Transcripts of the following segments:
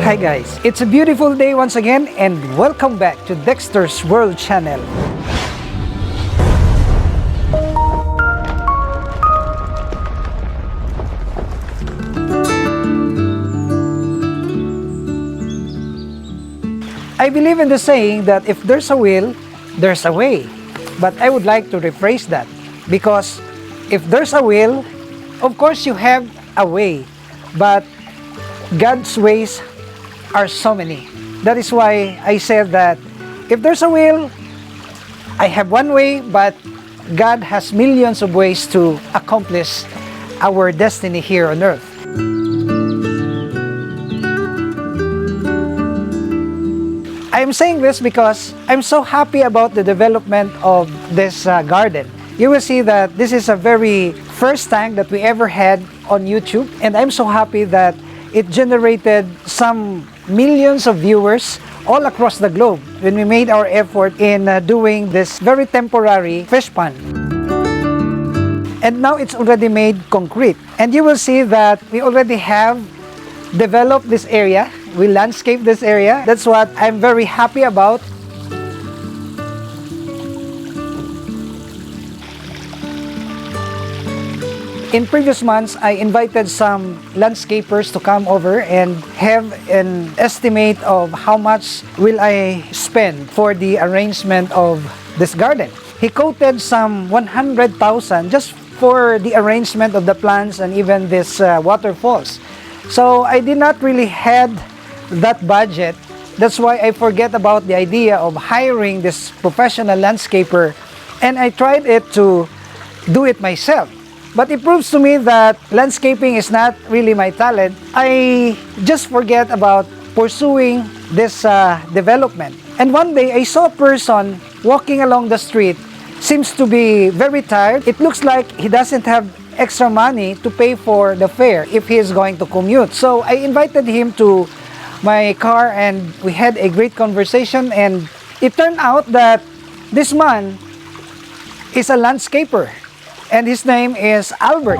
Hi guys, it's a beautiful day once again and welcome back to Dexter's World Channel. I believe in the saying that if there's a will, there's a way. But I would like to rephrase that because if there's a will, of course you have a way. But God's ways are so many. That is why I said that if there's a will, I have one way, but God has millions of ways to accomplish our destiny here on earth. I am saying this because I'm so happy about the development of this garden. You will see that this is a very first tank that we ever had on YouTube, and I'm so happy that it generated some millions of viewers all across the globe when we made our effort in doing this very temporary fish pond. And now it's already made concrete. And you will see that we already have developed this area. We landscaped this area. That's what I'm very happy about. In previous months, I invited some landscapers to come over and have an estimate of how much will I spend for the arrangement of this garden. He quoted some 100,000 just for the arrangement of the plants and even this waterfalls. So I did not really had that budget. That's why I forget about the idea of hiring this professional landscaper, and I tried it to do it myself. But it proves to me that landscaping is not really my talent. I just forget about pursuing this development. And one day I saw a person walking along the street, seems to be very tired. It looks like he doesn't have extra money to pay for the fare if he is going to commute. So I invited him to my car and we had a great conversation, and it turned out that this man is a landscaper. And his name is Albert.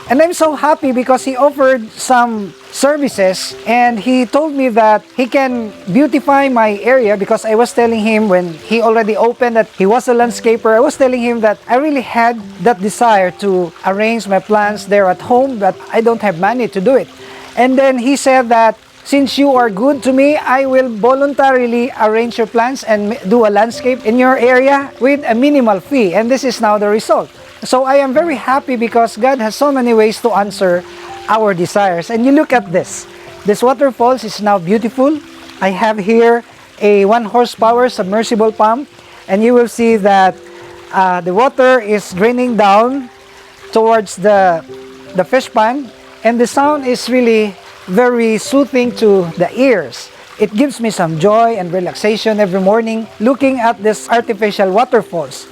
And I'm so happy because he offered some services and he told me that he can beautify my area, because I was telling him when he already opened that he was a landscaper, I was telling him that I really had that desire to arrange my plants there at home, but I don't have money to do it. And then he said that since you are good to me, I will voluntarily arrange your plants and do a landscape in your area with a minimal fee. And this is now the result. So I am very happy because God has so many ways to answer our desires. And you look at this. This waterfalls is now beautiful. I have here a 1 horsepower submersible pump. And you will see that the water is draining down towards the fish pond. And the sound is really very soothing to the ears. It gives me some joy and relaxation every morning looking at this artificial waterfalls.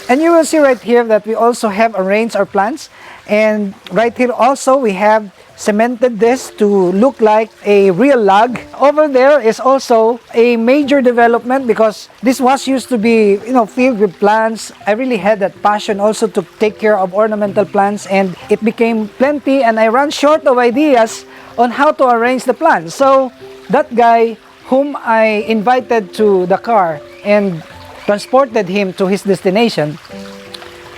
And you will see right here that we also have arranged our plants, and right here also we have cemented this to look like a real log. Over there is also a major development because this was used to be, filled with plants. I really had that passion also to take care of ornamental plants, and it became plenty, and I ran short of ideas on how to arrange the plants. So that guy whom I invited to the car and transported him to his destination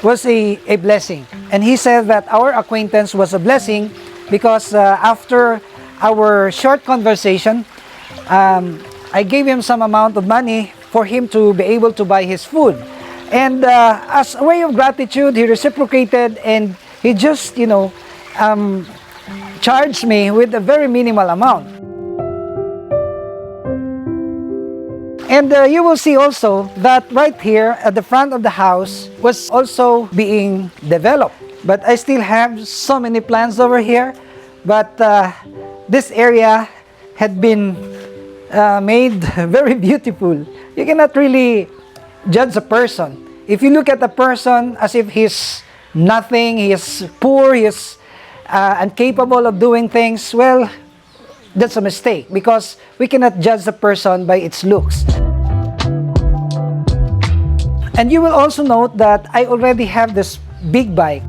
was a blessing. And he said that our acquaintance was a blessing because after our short conversation, I gave him some amount of money for him to be able to buy his food. And as a way of gratitude, he reciprocated, and he just, charged me with a very minimal amount. And you will see also that right here at the front of the house was also being developed. But I still have so many plants over here. But this area had been made very beautiful. You cannot really judge a person. If you look at a person as if he's nothing, he is poor, he is incapable of doing things, well, that's a mistake, because we cannot judge the person by its looks. And you will also note that I already have this big bike.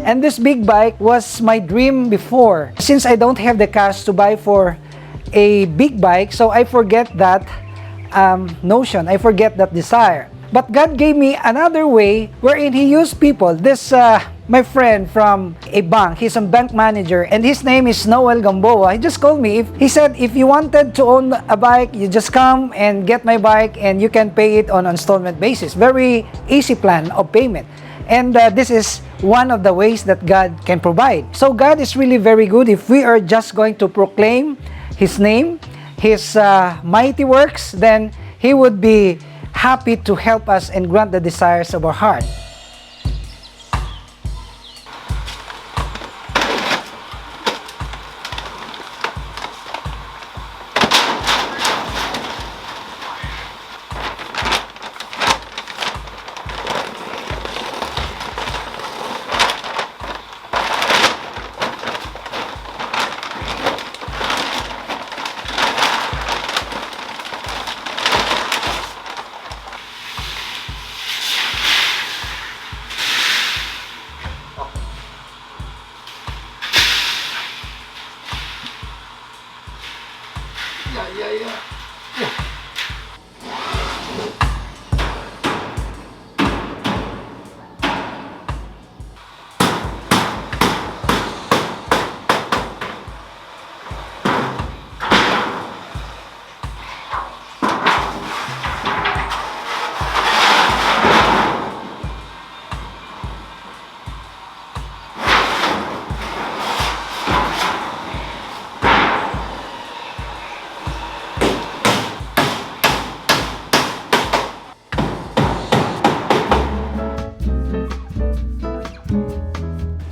And this big bike was my dream before. Since I don't have the cash to buy for a big bike, so I forget that notion, I forget that desire. But God gave me another way wherein He used people. This my friend from a bank, he's a bank manager, and his name is Noel Gamboa. He just called me. He said, if you wanted to own a bike, you just come and get my bike and you can pay it on installment basis. Very easy plan of payment. And this is one of the ways that God can provide. So God is really very good if we are just going to proclaim His name, His mighty works, then He would be happy to help us and grant the desires of our heart.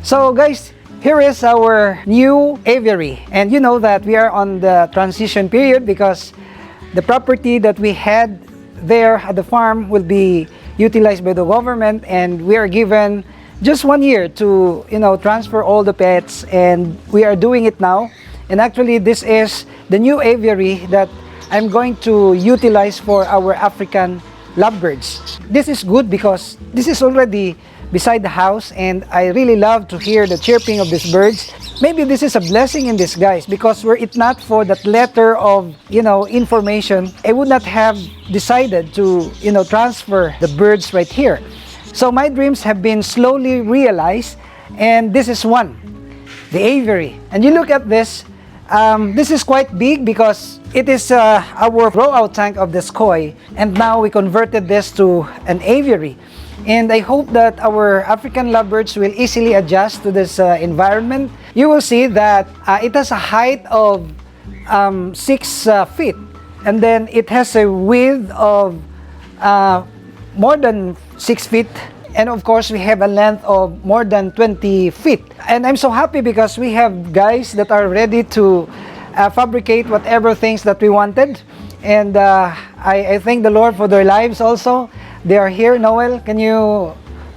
So guys, here is our new aviary, and you know that we are on the transition period because the property that we had there at the farm will be utilized by the government, and we are given just 1 year to transfer all the pets, and we are doing it now. And actually this is the new aviary that I'm going to utilize for our African lovebirds. This is good because this is already beside the house, and I really love to hear the chirping of these birds. Maybe this is a blessing in disguise, because were it not for that letter of information, I would not have decided to transfer the birds right here. So my dreams have been slowly realized, and this is one, the aviary. And you look at this, this is quite big because it is our grow-out tank of this koi, and now we converted this to an aviary. And I hope that our African lovebirds will easily adjust to this environment. You will see that it has a height of 6 feet, and then it has a width of more than 6 feet, and of course we have a length of more than 20 feet. And I'm so happy because we have guys that are ready to fabricate whatever things that we wanted, and I thank the Lord for their lives also. They are here. Noel, can you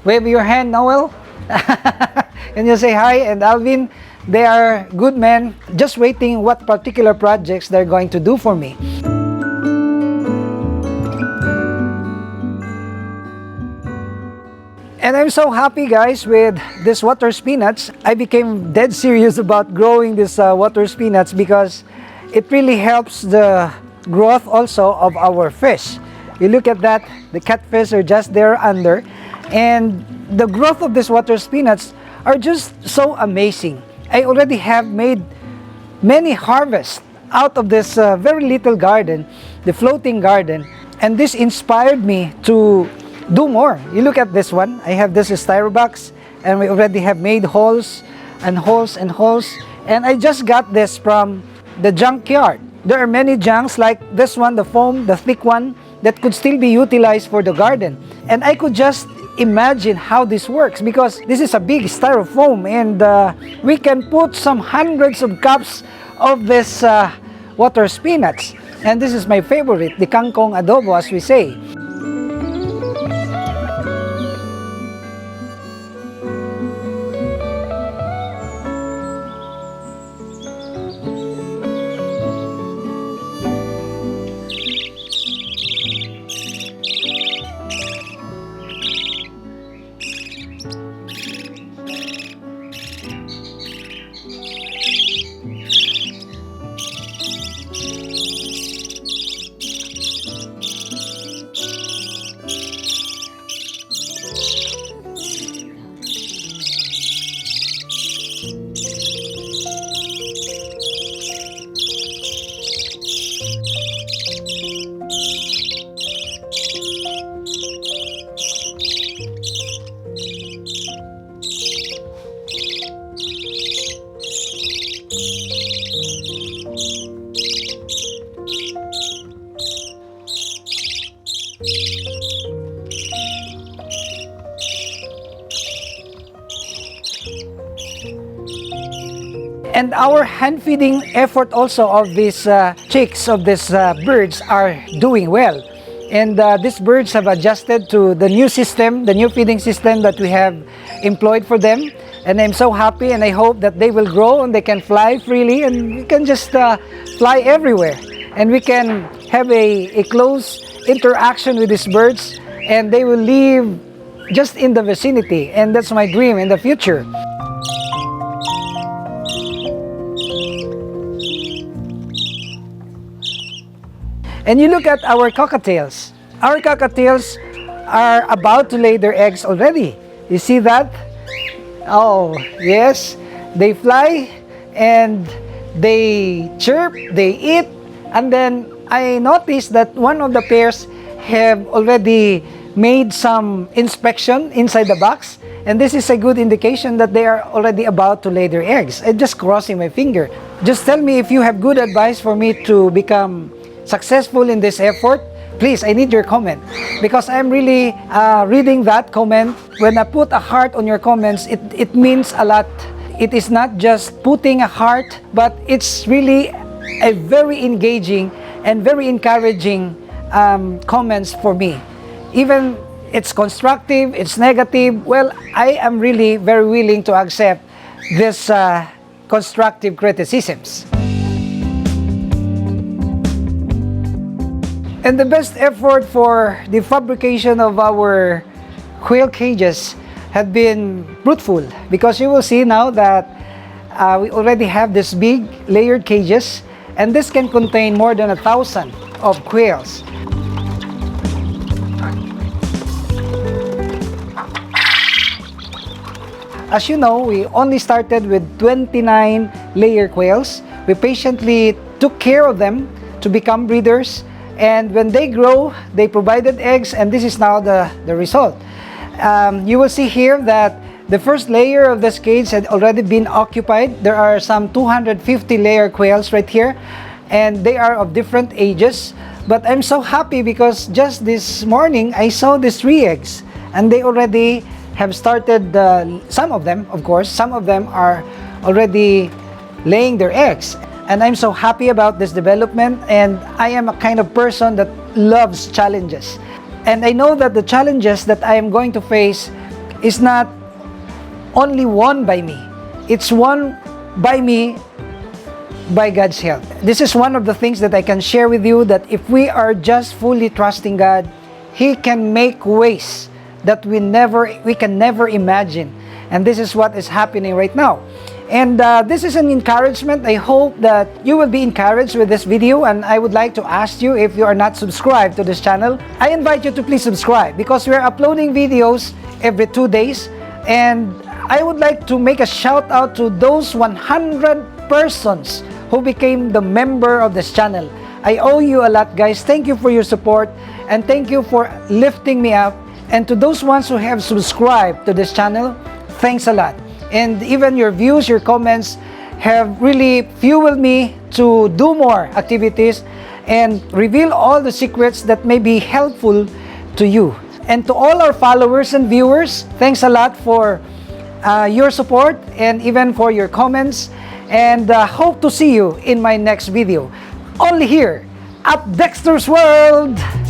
wave your hand, Noel? Can you say hi? And Alvin, they are good men, just waiting what particular projects they're going to do for me. And I'm so happy, guys, with this water spinach. I became dead serious about growing this water spinach because it really helps the growth also of our fish. You look at that, the catfish are just there under, and the growth of this water spinach are just so amazing. I already have made many harvests out of this very little garden, the floating garden, and this inspired me to do more. You look at this one. I have this styrobox, and we already have made holes and holes and holes, and I just got this from the junkyard. There are many junks like this one, the foam, the thick one, that could still be utilized for the garden. And I could just imagine how this works, because this is a big styrofoam, and we can put some hundreds of cups of this water spinach. And this is my favorite, the kangkong adobo, as we say. And our hand feeding effort also of these chicks, of these birds, are doing well. And these birds have adjusted to the new system, the new feeding system that we have employed for them. And I'm so happy, and I hope that they will grow and they can fly freely, and we can just fly everywhere. And we can have a close interaction with these birds, and they will live just in the vicinity. And that's my dream in the future. And you look at our cockatiels. Our cockatiels are about to lay their eggs already. You see that? Oh, yes. They fly and they chirp, they eat. And then I noticed that one of the pairs have already made some inspection inside the box. And this is a good indication that they are already about to lay their eggs. I'm just crossing my finger. Just tell me if you have good advice for me to become successful in this effort. Please, I need your comment, because I'm really reading that comment. When I put a heart on your comments, it means a lot. It is not just putting a heart, but it's really a very engaging and very encouraging comments for me. Even it's constructive, it's negative, well, I am really very willing to accept this constructive criticisms. And the best effort for the fabrication of our quail cages had been fruitful, because you will see now that we already have this big layered cages, and this can contain more than 1,000 of quails. As you know, we only started with 29 layer quails. We patiently took care of them to become breeders. And when they grow, they provided eggs, and this is now the result. You will see here that the first layer of this cage had already been occupied. There are some 250 layer quails right here, and they are of different ages. But I'm so happy because just this morning, I saw these 3 eggs, and they already have started, some of them, of course, some of them are already laying their eggs. And I'm so happy about this development, and I am a kind of person that loves challenges. And I know that the challenges that I am going to face is not only won by me. It's won by me by God's help. This is one of the things that I can share with you, that if we are just fully trusting God, He can make ways that we can never imagine. And this is what is happening right now. And this is an encouragement. I hope that you will be encouraged with this video, and I would like to ask you, if you are not subscribed to this channel, I invite you to please subscribe, because we are uploading videos every 2 days. And I would like to make a shout out to those 100 persons who who became the member of this channel. I owe you a lot, guys. Thank you for your support and thank you for lifting me up. And to those ones who have subscribed to this channel, thanks a lot. And even your views, your comments have really fueled me to do more activities and reveal all the secrets that may be helpful to you. And to all our followers and viewers, thanks a lot for your support and even for your comments. And hope to see you in my next video. Only here at Dexter's World!